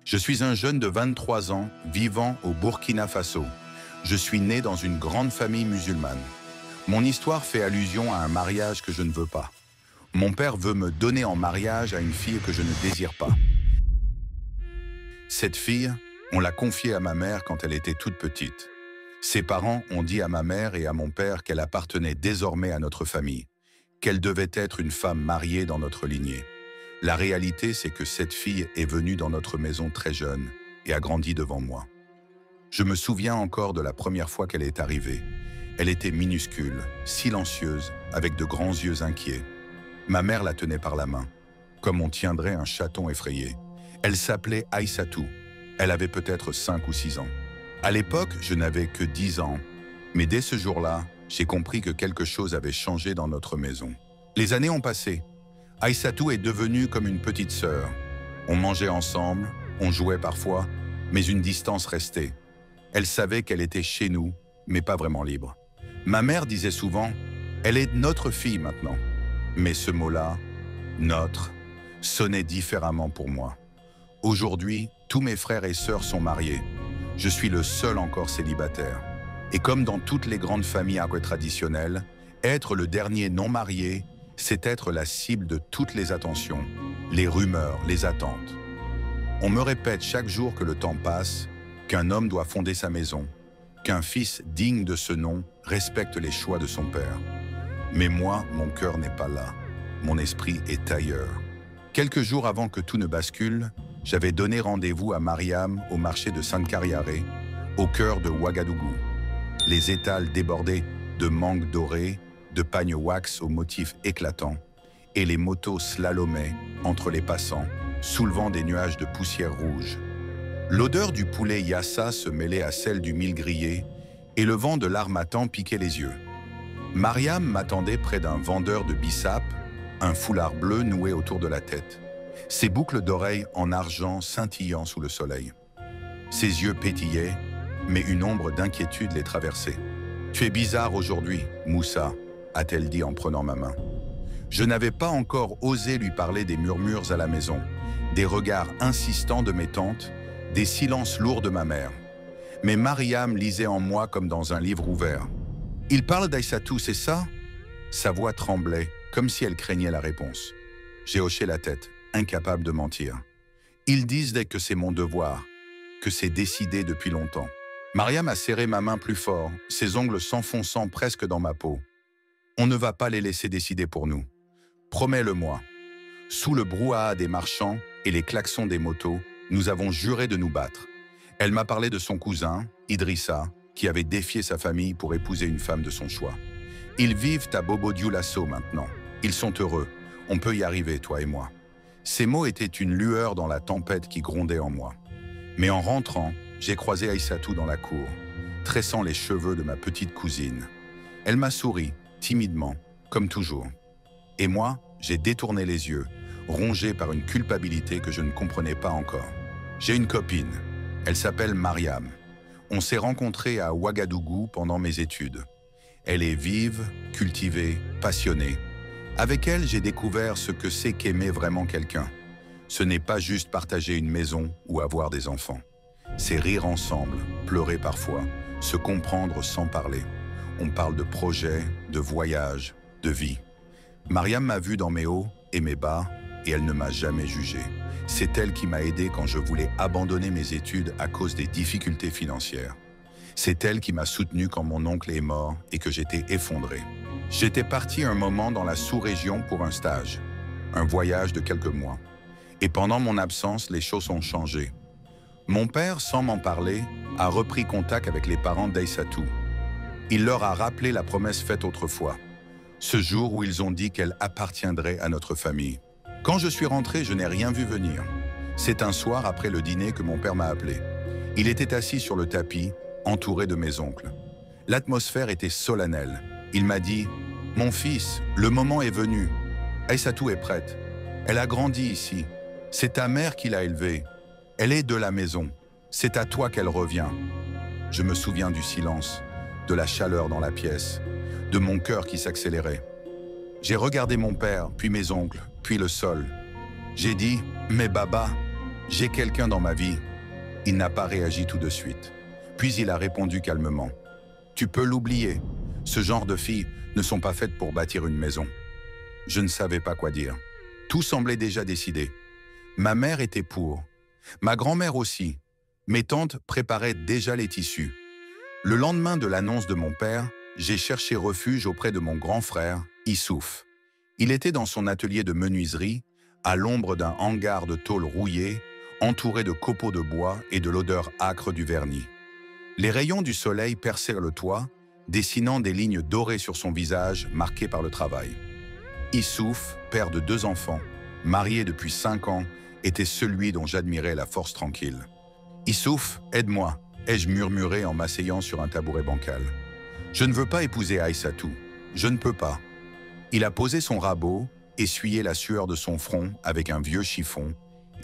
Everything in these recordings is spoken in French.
Je suis un jeune de 23 ans vivant au Burkina Faso. Je suis né dans une grande famille musulmane. Mon histoire fait allusion à un mariage que je ne veux pas. Mon père veut me donner en mariage à une fille que je ne désire pas. Cette fille, on l'a confiée à ma mère quand elle était toute petite. Ses parents ont dit à ma mère et à mon père qu'elle appartenait désormais à notre famille, qu'elle devait être une femme mariée dans notre lignée. La réalité, c'est que cette fille est venue dans notre maison très jeune et a grandi devant moi. Je me souviens encore de la première fois qu'elle est arrivée. Elle était minuscule, silencieuse, avec de grands yeux inquiets. Ma mère la tenait par la main, comme on tiendrait un chaton effrayé. Elle s'appelait Aïssatou. Elle avait peut-être 5 ou 6 ans. À l'époque, je n'avais que 10 ans, mais dès ce jour-là, j'ai compris que quelque chose avait changé dans notre maison. Les années ont passé. Aïssatou est devenue comme une petite sœur. On mangeait ensemble, on jouait parfois, mais une distance restait. Elle savait qu'elle était chez nous, mais pas vraiment libre. Ma mère disait souvent « Elle est notre fille maintenant ». Mais ce mot-là, « notre », sonnait différemment pour moi. Aujourd'hui, tous mes frères et sœurs sont mariés. Je suis le seul encore célibataire. Et comme dans toutes les grandes familles agro-traditionnelles, être le dernier non marié, c'est être la cible de toutes les attentions, les rumeurs, les attentes. On me répète chaque jour que le temps passe, qu'un homme doit fonder sa maison, qu'un fils digne de ce nom respecte les choix de son père. Mais moi, mon cœur n'est pas là. Mon esprit est ailleurs. Quelques jours avant que tout ne bascule, j'avais donné rendez-vous à Mariam au marché de Sankariaré, au cœur de Ouagadougou. Les étals débordaient de mangues dorées, de pagnes wax aux motifs éclatants, et les motos slalomaient entre les passants, soulevant des nuages de poussière rouge. L'odeur du poulet yassa se mêlait à celle du mil grillé, et le vent de l'harmattan piquait les yeux. Mariam m'attendait près d'un vendeur de bissap, un foulard bleu noué autour de la tête, ses boucles d'oreilles en argent scintillant sous le soleil. Ses yeux pétillaient, mais une ombre d'inquiétude les traversait. « Tu es bizarre aujourd'hui, Moussa », a-t-elle dit en prenant ma main. Je n'avais pas encore osé lui parler des murmures à la maison, des regards insistants de mes tantes, des silences lourds de ma mère. Mais Mariam lisait en moi comme dans un livre ouvert. « Il parle d'Aïssatou, c'est ça ?» Sa voix tremblait, comme si elle craignait la réponse. J'ai hoché la tête, incapable de mentir. Ils disent que c'est mon devoir, que c'est décidé depuis longtemps. Mariam a serré ma main plus fort, ses ongles s'enfonçant presque dans ma peau. On ne va pas les laisser décider pour nous. Promets-le-moi. Sous le brouhaha des marchands et les klaxons des motos, nous avons juré de nous battre. Elle m'a parlé de son cousin, Idrissa, qui avait défié sa famille pour épouser une femme de son choix. Ils vivent à Bobo-Dioulasso maintenant. Ils sont heureux. On peut y arriver, toi et moi. Ces mots étaient une lueur dans la tempête qui grondait en moi. Mais en rentrant, j'ai croisé Aïssatou dans la cour, tressant les cheveux de ma petite cousine. Elle m'a souri, timidement, comme toujours. Et moi, j'ai détourné les yeux, rongé par une culpabilité que je ne comprenais pas encore. J'ai une copine. Elle s'appelle Mariam. On s'est rencontrés à Ouagadougou pendant mes études. Elle est vive, cultivée, passionnée. Avec elle, j'ai découvert ce que c'est qu'aimer vraiment quelqu'un. Ce n'est pas juste partager une maison ou avoir des enfants. C'est rire ensemble, pleurer parfois, se comprendre sans parler. On parle de projets, de voyages, de vie. Mariam m'a vu dans mes hauts et mes bas et elle ne m'a jamais jugé. C'est elle qui m'a aidé quand je voulais abandonner mes études à cause des difficultés financières. C'est elle qui m'a soutenu quand mon oncle est mort et que j'étais effondré. J'étais parti un moment dans la sous-région pour un stage, un voyage de quelques mois. Et pendant mon absence, les choses ont changé. Mon père, sans m'en parler, a repris contact avec les parents d'Aïssatou. Il leur a rappelé la promesse faite autrefois, ce jour où ils ont dit qu'elle appartiendrait à notre famille. Quand je suis rentré, je n'ai rien vu venir. C'est un soir après le dîner que mon père m'a appelé. Il était assis sur le tapis, entouré de mes oncles. L'atmosphère était solennelle. Il m'a dit « Mon fils, le moment est venu. Aïssatou est prête. Elle a grandi ici. C'est ta mère qui l'a élevée. Elle est de la maison. C'est à toi qu'elle revient. » Je me souviens du silence, de la chaleur dans la pièce, de mon cœur qui s'accélérait. J'ai regardé mon père, puis mes oncles, puis le sol. J'ai dit « Mais Baba, J'ai quelqu'un dans ma vie. Il n'a pas réagi tout de suite. Puis il a répondu calmement. Tu peux l'oublier. Ce genre de filles ne sont pas faites pour bâtir une maison. Je ne savais pas quoi dire. Tout semblait déjà décidé. Ma mère était pour. Ma grand-mère aussi. Mes tantes préparaient déjà les tissus. Le lendemain de l'annonce de mon père, j'ai cherché refuge auprès de mon grand frère, Issouf. Il était dans son atelier de menuiserie, à l'ombre d'un hangar de tôle rouillée, entouré de copeaux de bois et de l'odeur âcre du vernis. Les rayons du soleil percèrent le toit, dessinant des lignes dorées sur son visage marqué par le travail. Issouf, père de 2 enfants, marié depuis 5 ans, était celui dont j'admirais la force tranquille. « Issouf, aide-moi » ai-je murmuré en m'asseyant sur un tabouret bancal. « Je ne veux pas épouser Aïssatou. Je ne peux pas. » Il a posé son rabot, essuyé la sueur de son front avec un vieux chiffon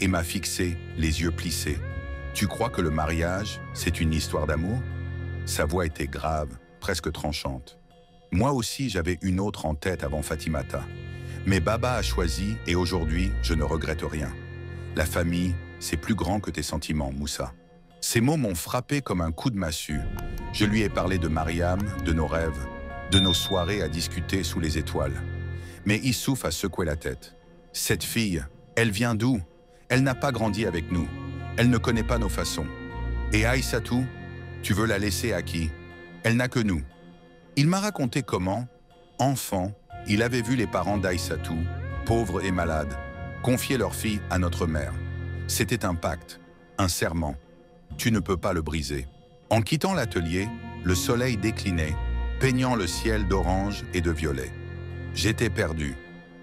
et m'a fixé, les yeux plissés. « Tu crois que le mariage, c'est une histoire d'amour » Sa voix était grave, presque tranchante. Moi aussi, j'avais une autre en tête avant Fatimata. Mais Baba a choisi et aujourd'hui, je ne regrette rien. La famille, c'est plus grand que tes sentiments, Moussa. Ces mots m'ont frappé comme un coup de massue. Je lui ai parlé de Mariam, de nos rêves, de nos soirées à discuter sous les étoiles. Mais Issouf a secoué la tête. Cette fille, elle vient d'où? Elle n'a pas grandi avec nous. Elle ne connaît pas nos façons. Et Aïssatou, tu veux la laisser à qui? Elle n'a que nous. Il m'a raconté comment, enfant, il avait vu les parents d'Aïssatou, pauvres et malades, confier leur fille à notre mère. C'était un pacte, un serment. Tu ne peux pas le briser. En quittant l'atelier, le soleil déclinait, peignant le ciel d'orange et de violet. J'étais perdu.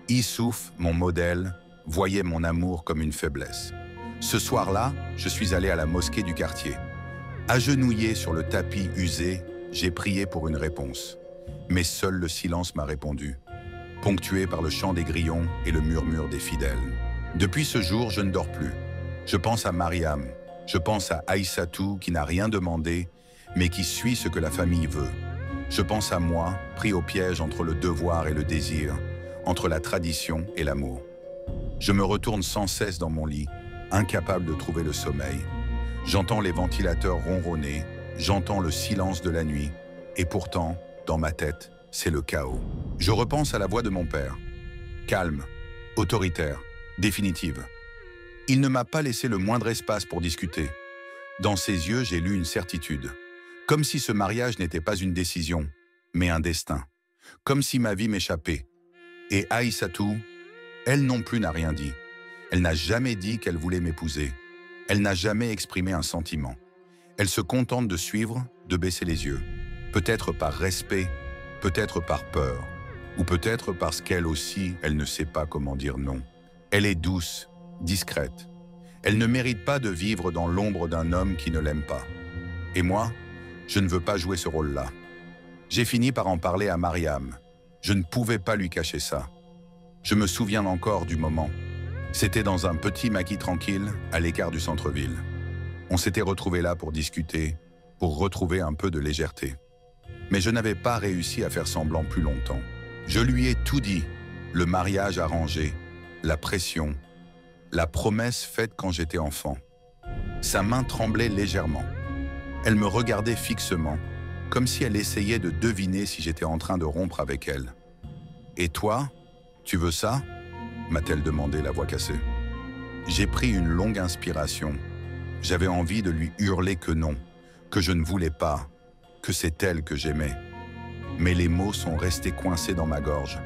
Issouf, mon modèle, voyait mon amour comme une faiblesse. Ce soir-là, je suis allé à la mosquée du quartier. Agenouillé sur le tapis usé, j'ai prié pour une réponse. Mais seul le silence m'a répondu, ponctué par le chant des grillons et le murmure des fidèles. Depuis ce jour, je ne dors plus. Je pense à Mariam, je pense à Aïssatou qui n'a rien demandé, mais qui suit ce que la famille veut. Je pense à moi, pris au piège entre le devoir et le désir, entre la tradition et l'amour. Je me retourne sans cesse dans mon lit, incapable de trouver le sommeil. J'entends les ventilateurs ronronner, j'entends le silence de la nuit, et pourtant, dans ma tête, c'est le chaos. Je repense à la voix de mon père. Calme, autoritaire, définitive. Il ne m'a pas laissé le moindre espace pour discuter. Dans ses yeux, j'ai lu une certitude. Comme si ce mariage n'était pas une décision, mais un destin. Comme si ma vie m'échappait. Et Aïssatou, elle non plus n'a rien dit. Elle n'a jamais dit qu'elle voulait m'épouser. Elle n'a jamais exprimé un sentiment. Elle se contente de suivre, de baisser les yeux. Peut-être par respect, peut-être par peur, ou peut-être parce qu'elle aussi, elle ne sait pas comment dire non. Elle est douce, discrète. Elle ne mérite pas de vivre dans l'ombre d'un homme qui ne l'aime pas. Et moi, je ne veux pas jouer ce rôle-là. J'ai fini par en parler à Mariam. Je ne pouvais pas lui cacher ça. Je me souviens encore du moment. C'était dans un petit maquis tranquille, à l'écart du centre-ville. On s'était retrouvés là pour discuter, pour retrouver un peu de légèreté. Mais je n'avais pas réussi à faire semblant plus longtemps. Je lui ai tout dit, le mariage arrangé, la pression, la promesse faite quand j'étais enfant. Sa main tremblait légèrement. Elle me regardait fixement, comme si elle essayait de deviner si j'étais en train de rompre avec elle. « Et toi, tu veux ça ?» m'a-t-elle demandé, la voix cassée. J'ai pris une longue inspiration. J'avais envie de lui hurler que non, que je ne voulais pas, que c'est elle que j'aimais. Mais les mots sont restés coincés dans ma gorge,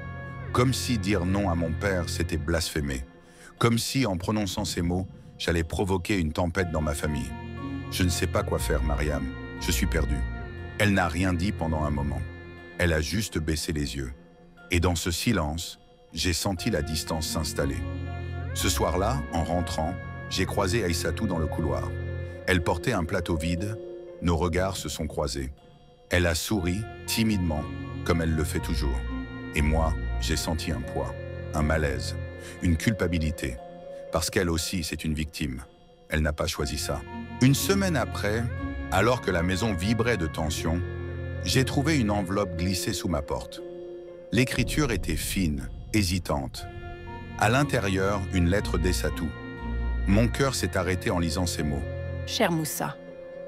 comme si dire non à mon père, c'était blasphémer. Comme si, en prononçant ces mots, j'allais provoquer une tempête dans ma famille. Je ne sais pas quoi faire, Mariam. Je suis perdu. Elle n'a rien dit pendant un moment. Elle a juste baissé les yeux. Et dans ce silence, j'ai senti la distance s'installer. Ce soir-là, en rentrant, j'ai croisé Aïssatou dans le couloir. Elle portait un plateau vide, nos regards se sont croisés. Elle a souri, timidement, comme elle le fait toujours. Et moi, j'ai senti un poids, un malaise, une culpabilité. Parce qu'elle aussi, c'est une victime. Elle n'a pas choisi ça. Une semaine après, alors que la maison vibrait de tension, j'ai trouvé une enveloppe glissée sous ma porte. L'écriture était fine, hésitante. À l'intérieur, une lettre d'Aïssatou. Mon cœur s'est arrêté en lisant ces mots. Cher Moussa,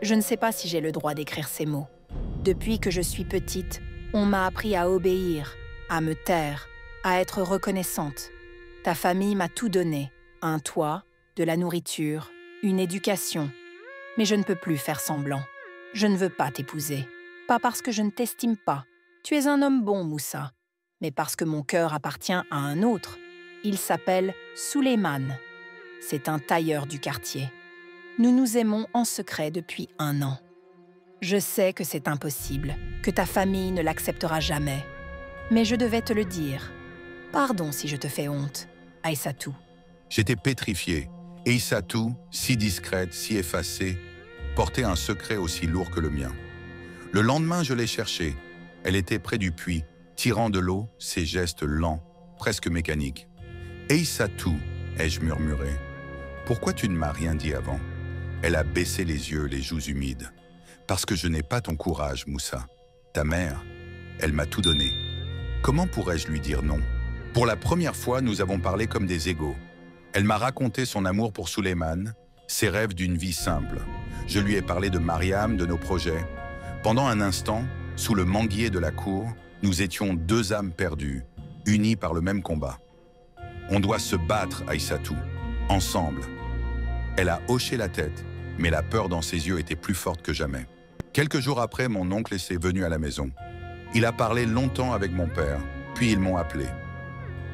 je ne sais pas si j'ai le droit d'écrire ces mots. Depuis que je suis petite, on m'a appris à obéir, à me taire, à être reconnaissante. Ta famille m'a tout donné, un toit, de la nourriture, une éducation. Mais je ne peux plus faire semblant. Je ne veux pas t'épouser. Pas parce que je ne t'estime pas. Tu es un homme bon, Moussa. Mais parce que mon cœur appartient à un autre. Il s'appelle Souleymane. C'est un tailleur du quartier. Nous nous aimons en secret depuis 1 an. Je sais que c'est impossible, que ta famille ne l'acceptera jamais. Mais je devais te le dire. Pardon si je te fais honte, Aïssatou. J'étais pétrifié. Et Aïssatou, si discrète, si effacée, portait un secret aussi lourd que le mien. Le lendemain, je l'ai cherchée. Elle était près du puits, tirant de l'eau, ses gestes lents, presque mécaniques. « Aïssatou », ai-je murmuré, « pourquoi tu ne m'as rien dit avant ?» Elle a baissé les yeux, les joues humides. « Parce que je n'ai pas ton courage, Moussa. Ta mère, elle m'a tout donné. Comment pourrais-je lui dire non ?» Pour la première fois, nous avons parlé comme des égaux. Elle m'a raconté son amour pour Souleymane, ses rêves d'une vie simple. Je lui ai parlé de Mariam, de nos projets. Pendant un instant, sous le manguier de la cour, nous étions 2 âmes perdues, unies par le même combat. On doit se battre, Aïssatou, ensemble. Elle a hoché la tête, mais la peur dans ses yeux était plus forte que jamais. Quelques jours après, mon oncle est venu à la maison. Il a parlé longtemps avec mon père, puis ils m'ont appelé.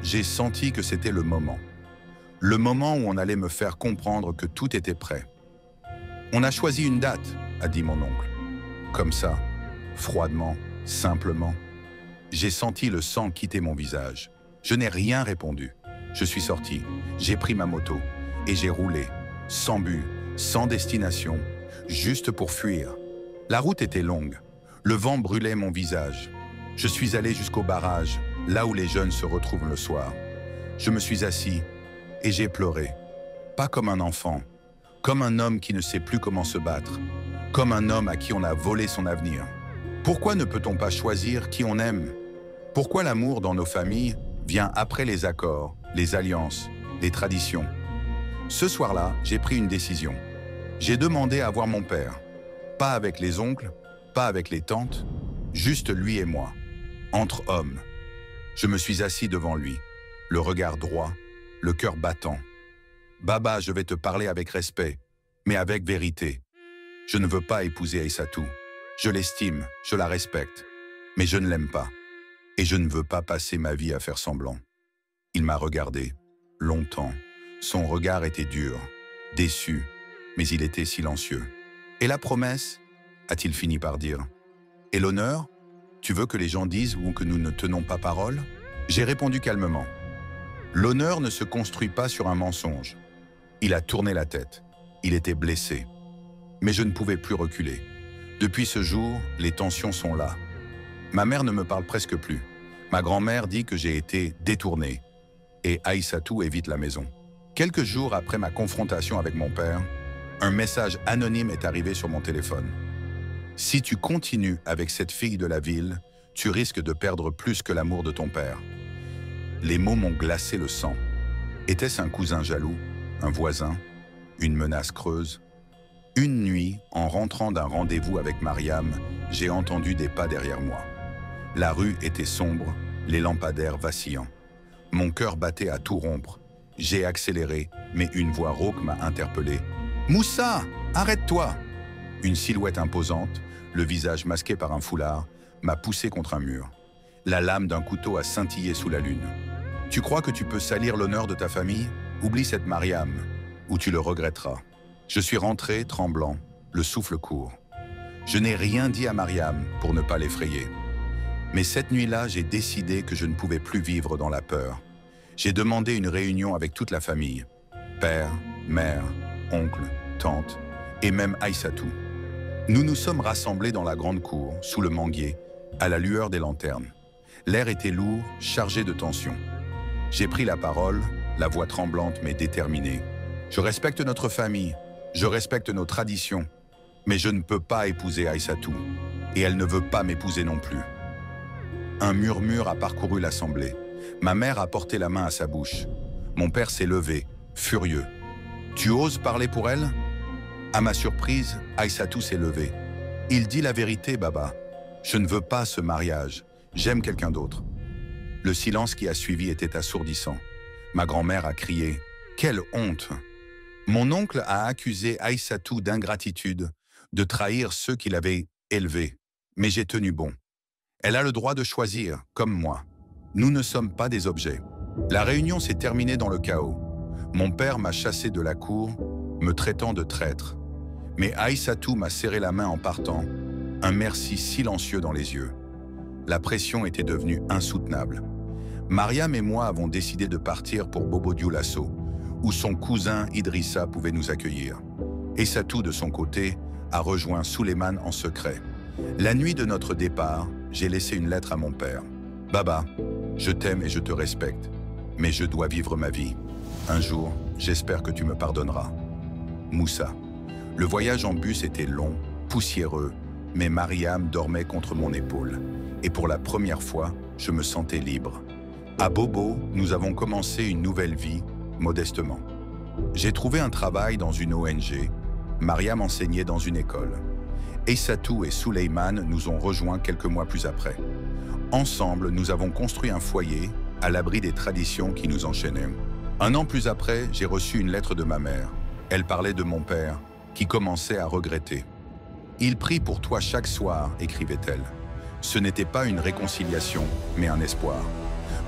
J'ai senti que c'était le moment. Le moment où on allait me faire comprendre que tout était prêt. On a choisi une date, a dit mon oncle. Comme ça, froidement, simplement. J'ai senti le sang quitter mon visage. Je n'ai rien répondu. Je suis sorti, j'ai pris ma moto et j'ai roulé, sans but, sans destination, juste pour fuir. La route était longue. Le vent brûlait mon visage. Je suis allé jusqu'au barrage, là où les jeunes se retrouvent le soir. Je me suis assis et j'ai pleuré. Pas comme un enfant, comme un homme qui ne sait plus comment se battre, comme un homme à qui on a volé son avenir. Pourquoi ne peut-on pas choisir qui on aime? Pourquoi l'amour dans nos familles vient après les accords, les alliances, les traditions? Ce soir-là, j'ai pris une décision. J'ai demandé à voir mon père. Pas avec les oncles, pas avec les tantes, juste lui et moi, entre hommes. Je me suis assis devant lui, le regard droit, le cœur battant. « Baba, je vais te parler avec respect, mais avec vérité. Je ne veux pas épouser Aïssatou. Je l'estime, je la respecte, mais je ne l'aime pas. Et je ne veux pas passer ma vie à faire semblant. » Il m'a regardé, longtemps. Son regard était dur, déçu, mais il était silencieux. « Et la promesse ?» a-t-il fini par dire. « Et l'honneur? Tu veux que les gens disent ou que nous ne tenons pas parole ?» J'ai répondu calmement. « L'honneur ne se construit pas sur un mensonge. » Il a tourné la tête. Il était blessé. Mais je ne pouvais plus reculer. Depuis ce jour, les tensions sont là. Ma mère ne me parle presque plus. Ma grand-mère dit que j'ai été détourné. Et Aïssatou évite la maison. Quelques jours après ma confrontation avec mon père, un message anonyme est arrivé sur mon téléphone. « Si tu continues avec cette fille de la ville, tu risques de perdre plus que l'amour de ton père. » Les mots m'ont glacé le sang. Était-ce un cousin jaloux, un voisin, une menace creuse? Une nuit, en rentrant d'un rendez-vous avec Mariam, j'ai entendu des pas derrière moi. La rue était sombre, les lampadaires vacillants. Mon cœur battait à tout rompre. J'ai accéléré, mais une voix rauque m'a interpellé. « Moussa, arrête-toi !» Une silhouette imposante, le visage masqué par un foulard, m'a poussé contre un mur. La lame d'un couteau a scintillé sous la lune. « Tu crois que tu peux salir l'honneur de ta famille? Oublie cette Mariam, ou tu le regretteras. » Je suis rentré, tremblant, le souffle court. Je n'ai rien dit à Mariam pour ne pas l'effrayer. Mais cette nuit-là, j'ai décidé que je ne pouvais plus vivre dans la peur. J'ai demandé une réunion avec toute la famille. Père, mère, oncle, tante et même Aïssatou. Nous nous sommes rassemblés dans la grande cour, sous le manguier, à la lueur des lanternes. L'air était lourd, chargé de tension. J'ai pris la parole, la voix tremblante mais déterminée. Je respecte notre famille, je respecte nos traditions, mais je ne peux pas épouser Aïssatou, et elle ne veut pas m'épouser non plus. Un murmure a parcouru l'assemblée. Ma mère a porté la main à sa bouche. Mon père s'est levé, furieux. « Tu oses parler pour elle? À ma surprise, Aïssatou s'est levé. Il dit la vérité, Baba. Je ne veux pas ce mariage. J'aime quelqu'un d'autre. Le silence qui a suivi était assourdissant. Ma grand-mère a crié « Quelle honte !» Mon oncle a accusé Aïssatou d'ingratitude, de trahir ceux qui l'avaient élevée. Mais j'ai tenu bon. Elle a le droit de choisir, comme moi. Nous ne sommes pas des objets. La réunion s'est terminée dans le chaos. Mon père m'a chassé de la cour, me traitant de traître. Mais Aïssatou m'a serré la main en partant, un merci silencieux dans les yeux. La pression était devenue insoutenable. Mariam et moi avons décidé de partir pour Bobo Dioulasso, où son cousin Idrissa pouvait nous accueillir. Aïssatou, de son côté, a rejoint Souleymane en secret. La nuit de notre départ, j'ai laissé une lettre à mon père. « Baba, je t'aime et je te respecte, mais je dois vivre ma vie. Un jour, j'espère que tu me pardonneras. Moussa. » Le voyage en bus était long, poussiéreux, mais Mariam dormait contre mon épaule. Et pour la première fois, je me sentais libre. À Bobo, nous avons commencé une nouvelle vie, modestement. J'ai trouvé un travail dans une ONG. Mariam enseignait dans une école. Aïssatou et Souleymane nous ont rejoints quelques mois plus après. Ensemble, nous avons construit un foyer à l'abri des traditions qui nous enchaînaient. Un an plus après, j'ai reçu une lettre de ma mère. Elle parlait de mon père, qui commençait à regretter. « Il prie pour toi chaque soir », écrivait-elle. Ce n'était pas une réconciliation, mais un espoir.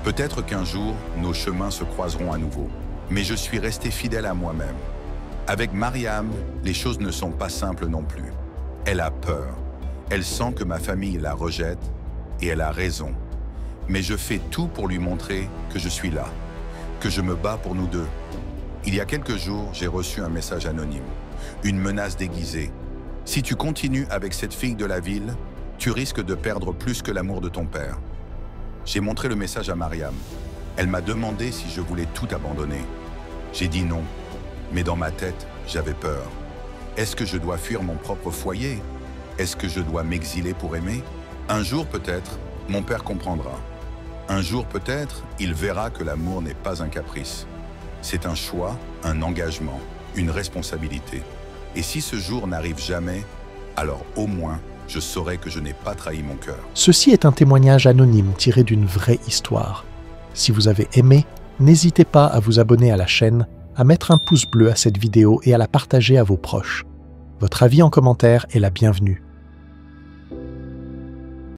Peut-être qu'un jour, nos chemins se croiseront à nouveau. Mais je suis resté fidèle à moi-même. Avec Mariam, les choses ne sont pas simples non plus. Elle a peur. Elle sent que ma famille la rejette, et elle a raison. Mais je fais tout pour lui montrer que je suis là, que je me bats pour nous deux. Il y a quelques jours, j'ai reçu un message anonyme, une menace déguisée. Si tu continues avec cette fille de la ville, tu risques de perdre plus que l'amour de ton père. J'ai montré le message à Mariam. Elle m'a demandé si je voulais tout abandonner. J'ai dit non, mais dans ma tête, j'avais peur. Est-ce que je dois fuir mon propre foyer? Est-ce que je dois m'exiler pour aimer? Un jour peut-être, mon père comprendra. Un jour peut-être, il verra que l'amour n'est pas un caprice. C'est un choix, un engagement, une responsabilité. Et si ce jour n'arrive jamais, alors au moins, je saurai que je n'ai pas trahi mon cœur. Ceci est un témoignage anonyme tiré d'une vraie histoire. Si vous avez aimé, n'hésitez pas à vous abonner à la chaîne, à mettre un pouce bleu à cette vidéo et à la partager à vos proches. Votre avis en commentaire est la bienvenue.